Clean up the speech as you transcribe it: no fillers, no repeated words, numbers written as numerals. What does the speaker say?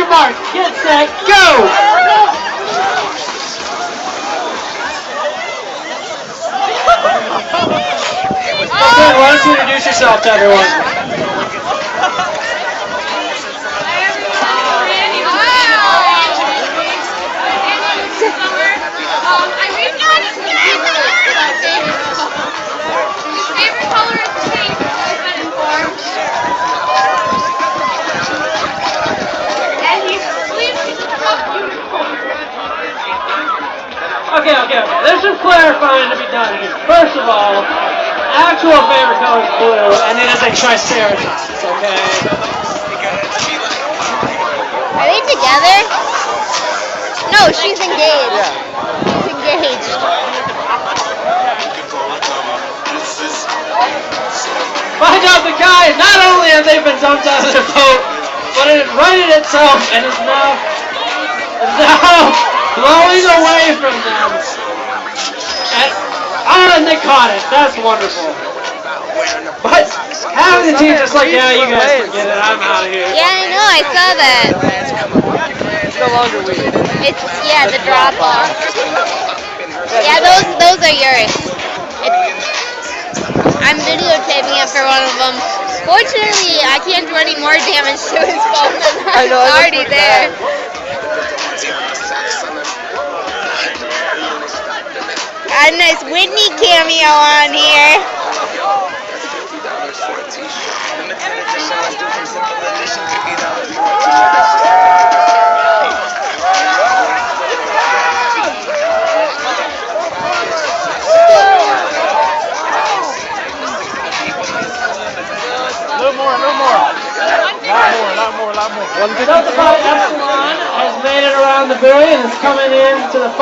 your mark. Get set. Go. Okay, why don't you introduce yourself to everyone? Okay. There's some clarifying to be done here. First of all, actual favorite color is blue, and it is a triceratops, okay? Are they together? No, she's engaged. Yeah. She's engaged. Find out the guys, not only have they been dumped out of their boat, but it righted itself and is now blowing away from them. And they caught it. That's wonderful. But having the team just like, yeah, you guys forget it. I'm out of here. Yeah, I know. I saw that. It's no longer weird. It's the drop off. Yeah, those are yours. I'm videotaping it for one of them. Fortunately, I can't do any more damage to his phone than that's already there. Got a nice Whitney cameo on here. No more. Lot more. Delta Epsilon has made it around the buoy and is coming in to the